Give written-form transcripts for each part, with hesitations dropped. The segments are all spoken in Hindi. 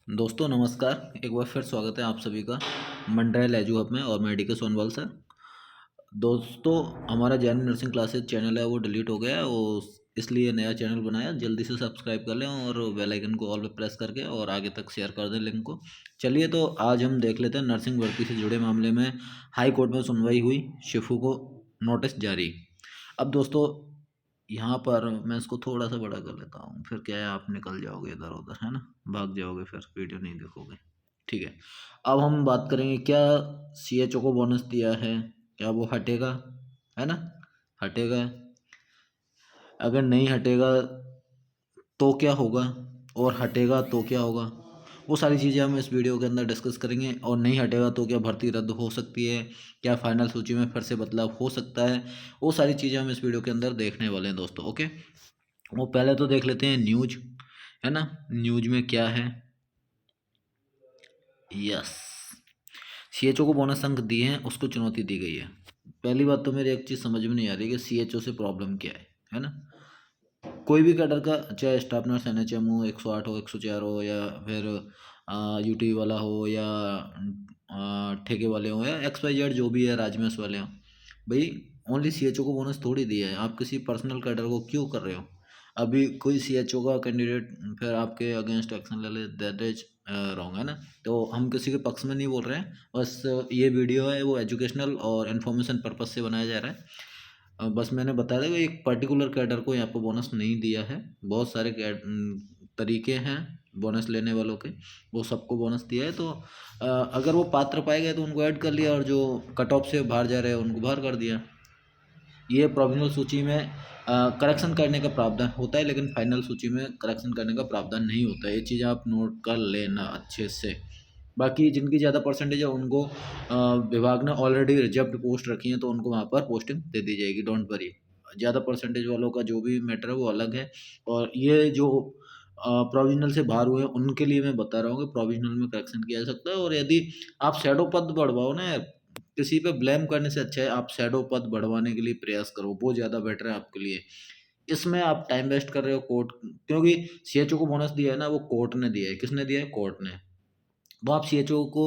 दोस्तों नमस्कार। एक बार फिर स्वागत है आप सभी का मंडरेल एजू हब में और मैं डीके सोनवाल सर। दोस्तों हमारा जैन नर्सिंग क्लासेस चैनल है वो डिलीट हो गया है, वो इसलिए नया चैनल बनाया। जल्दी से सब्सक्राइब कर लें और बेल आइकन को ऑल पे प्रेस करके और आगे तक शेयर कर दें लिंक को। चलिए तो आज हम देख लेते हैं नर्सिंग भर्ती से जुड़े मामले में हाई कोर्ट में सुनवाई हुई, शिफू को नोटिस जारी। अब दोस्तों यहाँ पर मैं इसको थोड़ा सा बड़ा कर लेता हूँ, फिर क्या है आप निकल जाओगे इधर उधर, है ना, भाग जाओगे, फिर वीडियो नहीं देखोगे। ठीक है, अब हम बात करेंगे क्या सीएचओ को बोनस दिया है, क्या वो हटेगा, है ना, हटेगा। अगर नहीं हटेगा तो क्या होगा, और हटेगा तो क्या होगा, वो सारी चीज़ें हम इस वीडियो के अंदर डिस्कस करेंगे। और नहीं हटेगा तो क्या भर्ती रद्द हो सकती है, क्या फाइनल सूची में फिर से बदलाव हो सकता है, वो सारी चीज़ें हम इस वीडियो के अंदर देखने वाले हैं दोस्तों। ओके, वो पहले तो देख लेते हैं न्यूज, है ना। न्यूज में क्या है, यस, सीएचओ को बोनस अंक दिए हैं, उसको चुनौती दी गई है। पहली बात तो मेरी एक चीज़ समझ में नहीं आ रही कि सीएचओ से प्रॉब्लम क्या है ना। कोई भी कैडर का, चाहे स्टाफ नर्स एनएचएम हो, 108 हो, 104 हो, या फिर यूटी वाला हो, या ठेके वाले हो, या एक्स वाई जेड जो भी है, राजमेश वाले हो, भाई ओनली सीएचओ को बोनस थोड़ी दिया है। आप किसी पर्सनल कैडर को क्यों कर रहे हो। अभी कोई सीएचओ का कैंडिडेट फिर आपके अगेंस्ट एक्शन ले ले, दैट इज रॉन्ग, है ना। तो हम किसी के पक्ष में नहीं बोल रहे हैं, बस ये वीडियो है वो एजुकेशनल और इन्फॉर्मेशन पर्पज से बनाया जा रहा है। बस मैंने बताया था कि एक पर्टिकुलर कैडर को यहाँ पर बोनस नहीं दिया है, बहुत सारे तरीके हैं बोनस लेने वालों के, वो सबको बोनस दिया है। तो अगर वो पात्र पाए गए तो उनको ऐड कर लिया, और जो कट ऑफ से बाहर जा रहे हैं उनको बाहर कर दिया। ये प्रोविजनल सूची में करेक्शन करने का प्रावधान होता है, लेकिन फाइनल सूची में करेक्शन करने का प्रावधान नहीं होता है। ये चीज़ आप नोट कर लेना अच्छे से। बाकी जिनकी ज़्यादा परसेंटेज है उनको विभाग ने ऑलरेडी रिजर्व्ड पोस्ट रखी है, तो उनको वहाँ पर पोस्टिंग दे दी जाएगी, डोंट वरी। ज़्यादा परसेंटेज वालों का जो भी मैटर है वो अलग है। और ये जो प्रोविजनल से बाहर हुए हैं उनके लिए मैं बता रहा हूँ कि प्रोविजनल में करेक्शन किया जा सकता है। और यदि आप शैडो पद बढ़वाओ ना, किसी पे ब्लेम करने से अच्छा है आप शैडो पद बढ़वाने के लिए प्रयास करो, वो ज़्यादा बेटर है आपके लिए। इसमें आप टाइम वेस्ट कर रहे हो कोर्ट, क्योंकि सीएचओ को बोनस दिया है ना, वो कोर्ट ने दिया है। किसने दिया है, कोर्ट ने। वो आप सीएचओ को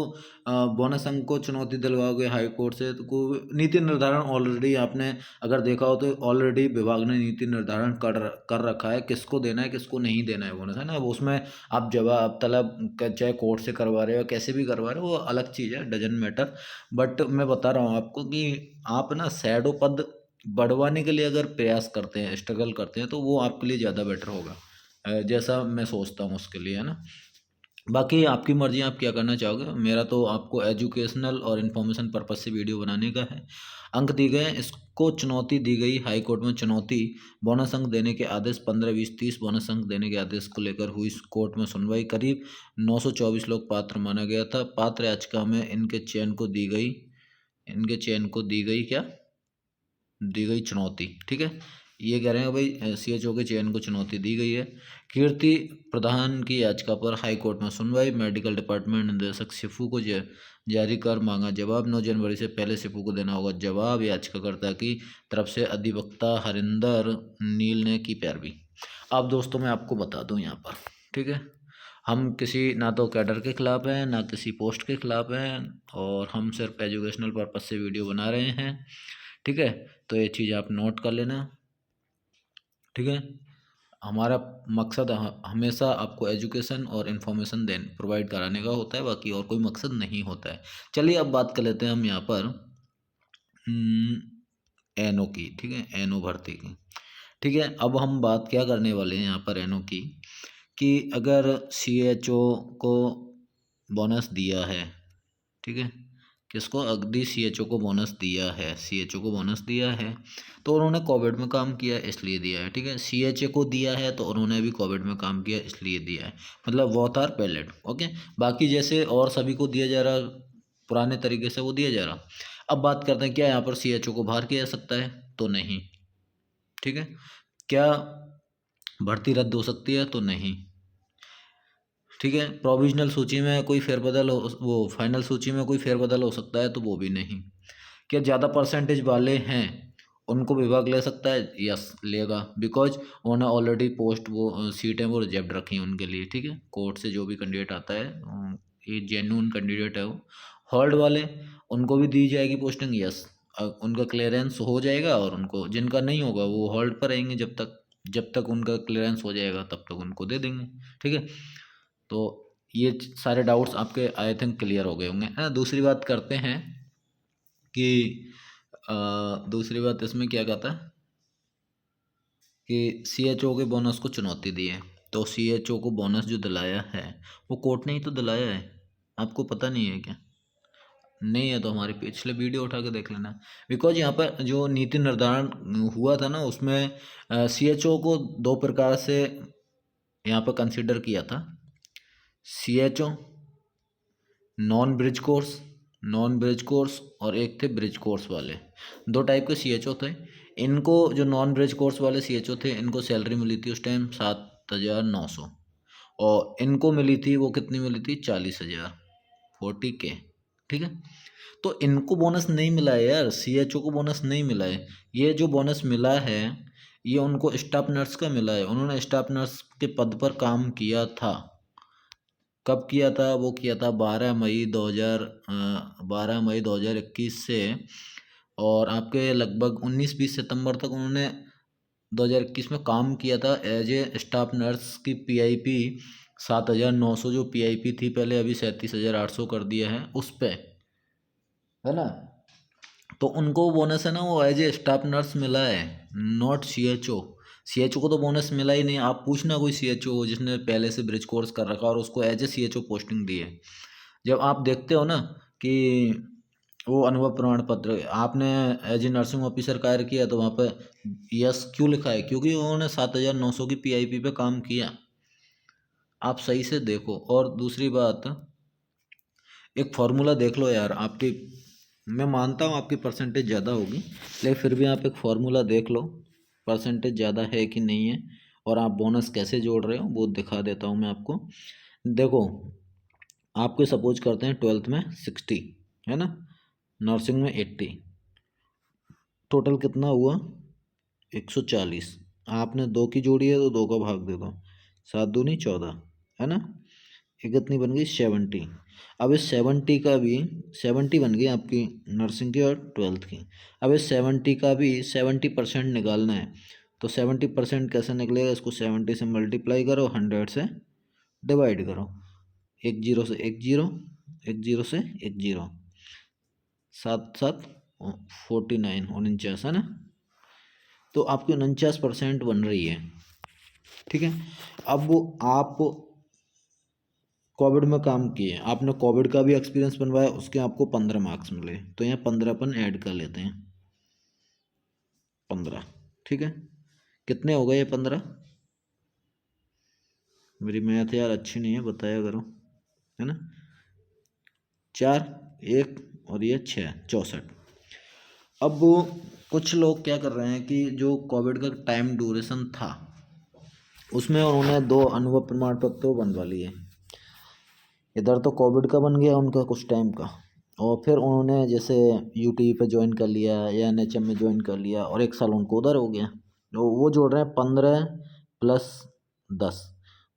बोनस अंक को चुनौती दिलवाओगे हाई कोर्ट से, तो नीति निर्धारण ऑलरेडी आपने अगर देखा हो तो ऑलरेडी विभाग ने नीति निर्धारण कर रखा है, किसको देना है किसको नहीं देना है बोनस, है ना। अब उसमें आप जवाब तलब चाहे कोर्ट से करवा रहे हो कैसे भी करवा रहे हो, वो अलग चीज़ है, डजंट मैटर। बट मैं बता रहा हूँ आपको कि आप ना शैडो पद बढ़वाने के लिए अगर प्रयास करते हैं, स्ट्रगल करते हैं, तो वो आपके लिए ज़्यादा बेटर होगा, जैसा मैं सोचता हूँ उसके लिए, है ना। बाकी आपकी मर्ज़ी, आप क्या करना चाहोगे। मेरा तो आपको एजुकेशनल और इन्फॉर्मेशन पर्पज़ से वीडियो बनाने का है। अंक दिए गए हैं, इसको चुनौती दी गई हाई कोर्ट में। चुनौती, बोनस अंक देने के आदेश 15, 20, 30 बोनस अंक देने के आदेश को लेकर हुई कोर्ट में सुनवाई। करीब 924 लोग पात्र माना गया था। पात्र याचिका में इनके चयन को दी गई क्या, दी गई चुनौती। ठीक है, ये कह रहे हैं भाई सीएचओ के चयन को चुनौती दी गई है। कीर्ति प्रधान की याचिका पर हाई कोर्ट में सुनवाई। मेडिकल डिपार्टमेंट निदेशक शिफू को जारी कर मांगा जवाब। 9 जनवरी से पहले शिफू को देना होगा जवाब। याचिकाकर्ता की तरफ से अधिवक्ता हरिंदर नील ने की पैरवी। अब दोस्तों मैं आपको बता दूं यहाँ पर, ठीक है, हम किसी ना तो कैडर के खिलाफ हैं ना किसी पोस्ट के खिलाफ हैं, और हम सिर्फ एजुकेशनल पर्पज से वीडियो बना रहे हैं। ठीक है, तो ये चीज़ आप नोट कर लेना। ठीक है, हमारा मकसद हमेशा आपको एजुकेशन और इन्फॉर्मेशन प्रोवाइड कराने का होता है, बाकी और कोई मकसद नहीं होता है। चलिए अब बात कर लेते हैं हम यहाँ पर एनओ की। ठीक है, एनओ भर्ती की। ठीक है, अब हम बात क्या करने वाले हैं यहाँ पर एनओ की, कि अगर सीएचओ को बोनस दिया है, ठीक है, किसको, अगदी सीएचओ को बोनस दिया है, सीएचओ को बोनस दिया है, तो उन्होंने कोविड में काम किया है इसलिए दिया है। ठीक है, सीएचए को दिया है तो उन्होंने भी कोविड में काम किया इसलिए दिया है, मतलब बोथ आर वैलिड। ओके, बाकी जैसे और सभी को दिया जा रहा पुराने तरीके से वो दिया जा रहा। अब बात करते हैं क्या यहाँ पर सीएचओ को बाहर किया जा सकता है, तो नहीं। ठीक है, क्या भर्ती रद्द हो सकती है, तो नहीं। ठीक है, प्रोविजनल सूची में कोई फेरबदल हो, वो फाइनल सूची में कोई फेरबदल हो सकता है, तो वो भी नहीं। क्या ज़्यादा परसेंटेज वाले हैं उनको विभाग ले सकता है, यस लेगा, बिकॉज उन्होंने ऑलरेडी पोस्ट वो सीटें वो रिजर्व रखी हैं उनके लिए, ठीक है। कोर्ट से जो भी कैंडिडेट आता है ये जेन्युइन कैंडिडेट है वो। हॉल्ड वाले उनको भी दी जाएगी पोस्टिंग, यस, उनका क्लियरेंस हो जाएगा, और उनको जिनका नहीं होगा वो होल्ड पर रहेंगे जब तक उनका क्लियरेंस हो जाएगा तब तक उनको दे देंगे, ठीक है। तो ये सारे डाउट्स आपके आई थिंक क्लियर हो गए होंगे, है ना। दूसरी बात करते हैं कि दूसरी बात इसमें क्या कहता है कि CHO के बोनस को चुनौती दी है। तो CHO को बोनस जो दिलाया है वो कोर्ट ने ही तो दिलाया है, आपको पता नहीं है क्या? नहीं है तो हमारे पिछले वीडियो उठा के देख लेना। बिकॉज यहाँ पर जो नीति निर्धारण हुआ था ना उसमें CHO को दो प्रकार से यहाँ पर कंसिडर किया था। CHO नॉन ब्रिज कोर्स और एक थे ब्रिज कोर्स वाले, दो टाइप के CHO थे। इनको जो नॉन ब्रिज कोर्स वाले CHO थे इनको सैलरी मिली थी उस टाइम 7,900, और इनको मिली थी वो कितनी मिली थी 40,000, 40K, ठीक है। तो इनको बोनस नहीं मिला है यार, CHO को बोनस नहीं मिला है। ये जो बोनस मिला है ये उनको स्टाफ नर्स का मिला है, उन्होंने स्टाफ नर्स के पद पर काम किया था। कब किया था? वो किया था 12 मई 2021 से, और आपके लगभग 19-20 सितंबर तक उन्होंने 2021 में काम किया था एज ए स्टाफ नर्स की PIP 7,900 जो PIP थी पहले, अभी 37,800 कर दिया है उस पर, है ना। तो उनको बोनस है ना वो एज ए स्टाफ नर्स मिला है, नॉट CHO को तो बोनस मिला ही नहीं। आप पूछना कोई CHO हो जिसने पहले से ब्रिज कोर्स कर रखा और उसको एज ए CHO पोस्टिंग दी है। जब आप देखते हो ना कि वो अनुभव प्रमाण पत्र आपने एज ए नर्सिंग ऑफिसर कार्य किया तो वहाँ पर यस क्यों लिखा है? क्योंकि उन्होंने 7,900 की PIP पे काम किया। आप सही से देखो। और दूसरी बात, एक फार्मूला देख लो यार आपकी, मैं मानता हूँ आपकी परसेंटेज ज़्यादा होगी लेकिन फिर भी आप एक फार्मूला देख लो परसेंटेज ज़्यादा है कि नहीं है, और आप बोनस कैसे जोड़ रहे हो वो दिखा देता हूँ मैं आपको। देखो, आपके सपोज करते हैं 12th में 60, है ना, नर्सिंग में 80, टोटल कितना हुआ 140। आपने दो की जोड़ी है तो दो का भाग दे दो, 7 दूनी 14, है ना। ये कितनी बन गई 70। अब इस 70 का भी 70 बन गई आपकी नर्सिंग की और 12th की। अब इस 70 का भी 70% निकालना है, तो 70% कैसे निकलेगा? इसको 70 से मल्टीप्लाई करो, 100 से डिवाइड करो, एक जीरो से एक जीरो, एक जीरो से एक जीरो, 7 7 49 49, है ना। तो आपकी 49% बन रही है, ठीक है। अब वो आप कोविड में काम किए, आपने कोविड का भी एक्सपीरियंस बनवाया, उसके आपको 15 मार्क्स मिले, तो यहाँ 15 अपन ऐड कर लेते हैं, 15, ठीक है। कितने हो गए ये 15? मेरी मैथ यार अच्छी नहीं है, बताया करो, है ना। 4 1 और ये 6, 64। अब कुछ लोग क्या कर रहे हैं कि जो कोविड का टाइम ड्यूरेशन था उसमें उन्होंने 2 अनुभव प्रमाण पत्र बनवा लिए। इधर तो कोविड का बन गया उनका कुछ टाइम का, और फिर उन्होंने जैसे UTI पे ज्वाइन कर लिया या NHM में ज्वाइन कर लिया और 1 साल उनको उधर हो गया, तो वो जोड़ रहे हैं 15 प्लस 10,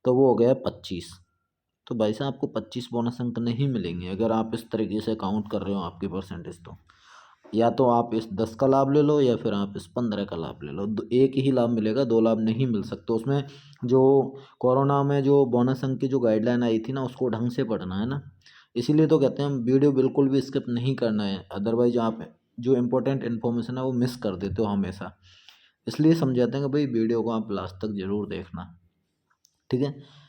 तो वो हो गया 25। तो भाई साहब आपको 25 बोनस अंक नहीं मिलेंगे अगर आप इस तरीके से काउंट कर रहे हो आपकी परसेंटेज। तो या तो आप इस 10 का लाभ ले लो या फिर आप इस 15 का लाभ ले लो, एक ही लाभ मिलेगा, 2 लाभ नहीं मिल सकते। उसमें जो कोरोना में जो बोनस अंक की जो गाइडलाइन आई थी ना उसको ढंग से पढ़ना है ना, इसीलिए तो कहते हैं वीडियो बिल्कुल भी स्किप नहीं करना है, अदरवाइज आप जो इम्पोर्टेंट इन्फॉर्मेशन है वो मिस कर देते हो हमेशा। इसलिए समझाते हैं कि भाई वीडियो को आप लास्ट तक ज़रूर देखना, ठीक है।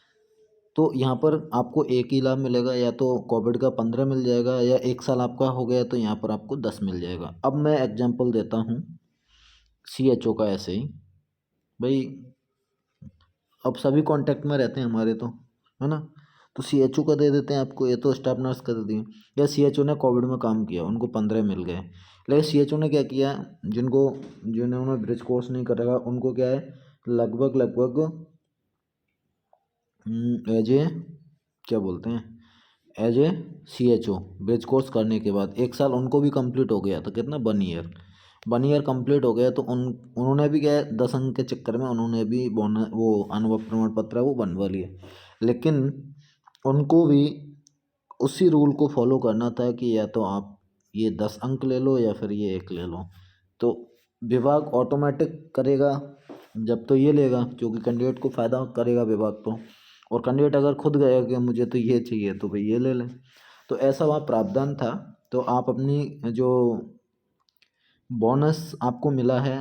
तो यहाँ पर आपको एक ही लाभ मिलेगा, या तो कोविड का 15 मिल जाएगा या 1 साल आपका हो गया तो यहाँ पर आपको 10 मिल जाएगा। अब मैं एग्जांपल देता हूँ CHO का ऐसे ही, भाई अब सभी कांटेक्ट में रहते हैं हमारे तो, है ना। तो CHO का दे देते हैं आपको, ये तो स्टाफ नर्स का दे दिए, या CHO ने कोविड में काम किया उनको 15 मिल गए। लेकिन CHO ने क्या किया, जिन्होंने ब्रिज कोर्स नहीं कर रखा उनको क्या है लगभग एज ए क्या बोलते हैं as a CHO bridge course करने के बाद 1 साल उनको भी कंप्लीट हो गया, तो कितना 1 ईयर, 1 ईयर कंप्लीट हो गया तो उन्होंने भी क्या है 10 अंक के चक्कर में उन्होंने भी बोनस वो अनुभव प्रमाण पत्र है वो बनवा लिया, लेकिन उनको भी उसी रूल को फॉलो करना था कि या तो आप ये 10 अंक ले लो या फिर ये 1 ले लो। तो विभाग ऑटोमेटिक करेगा जब तो ये लेगा, क्योंकि कैंडिडेट को फ़ायदा करेगा विभाग तो, और कैंडिडेट अगर खुद गया कि मुझे तो ये चाहिए तो भाई ये ले लें। तो ऐसा वहाँ प्रावधान था। तो आप अपनी जो बोनस आपको मिला है,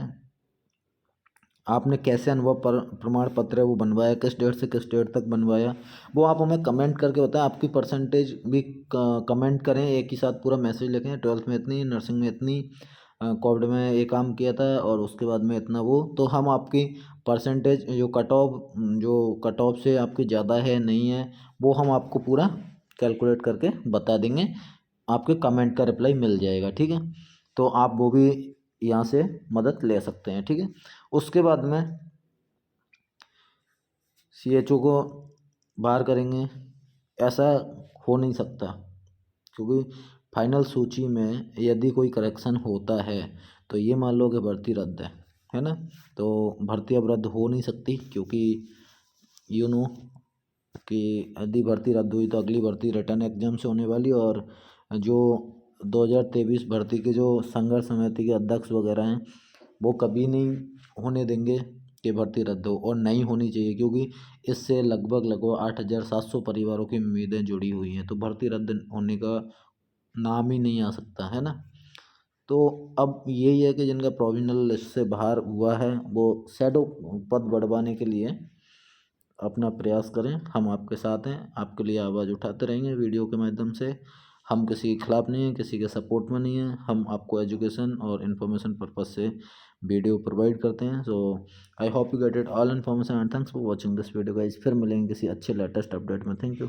आपने कैसे अनुभव प्रमाण पत्र है वो बनवाया, किस डेट से किस डेट तक बनवाया, वो आप हमें कमेंट करके बताएं। आपकी परसेंटेज भी कमेंट करें, एक ही साथ पूरा मैसेज लिखें, 12th में इतनी, नर्सिंग में इतनी, कोविड में ये काम किया था और उसके बाद में इतना, वो तो हम आपकी परसेंटेज जो कट ऑफ से आपकी ज़्यादा है नहीं है वो हम आपको पूरा कैलकुलेट करके बता देंगे। आपके कमेंट का रिप्लाई मिल जाएगा, ठीक है। तो आप वो भी यहाँ से मदद ले सकते हैं, ठीक है। उसके बाद में CHO को बाहर करेंगे, ऐसा हो नहीं सकता, क्योंकि फाइनल सूची में यदि कोई करेक्शन होता है तो ये मान लो कि भर्ती रद्द है ना। तो भर्ती अब रद्द हो नहीं सकती, क्योंकि यू नो कि यदि भर्ती रद्द हुई तो अगली भर्ती रिटर्न एग्जाम से होने वाली, और जो 2023 भर्ती के जो संघर्ष समिति के अध्यक्ष वगैरह हैं वो कभी नहीं होने देंगे कि भर्ती रद्द हो, और नहीं होनी चाहिए, क्योंकि इससे लगभग 8,700 परिवारों की उम्मीदें जुड़ी हुई हैं। तो भर्ती रद्द होने का नाम ही नहीं आ सकता, है ना। तो अब यही है कि जिनका प्रोविजनल लिस्ट से बाहर हुआ है वो शैडो पद बढ़वाने के लिए अपना प्रयास करें। हम आपके साथ हैं, आपके लिए आवाज़ उठाते रहेंगे वीडियो के माध्यम से। हम किसी के खिलाफ नहीं हैं, किसी के सपोर्ट में नहीं हैं, हम आपको एजुकेशन और इन्फॉर्मेशन पर्पज़ से वीडियो प्रोवाइड करते हैं। So I hope you get it all information and thanks for watching this video guys. फिर मिलेंगे किसी अच्छे लेटेस्ट अपडेट में। Thank you.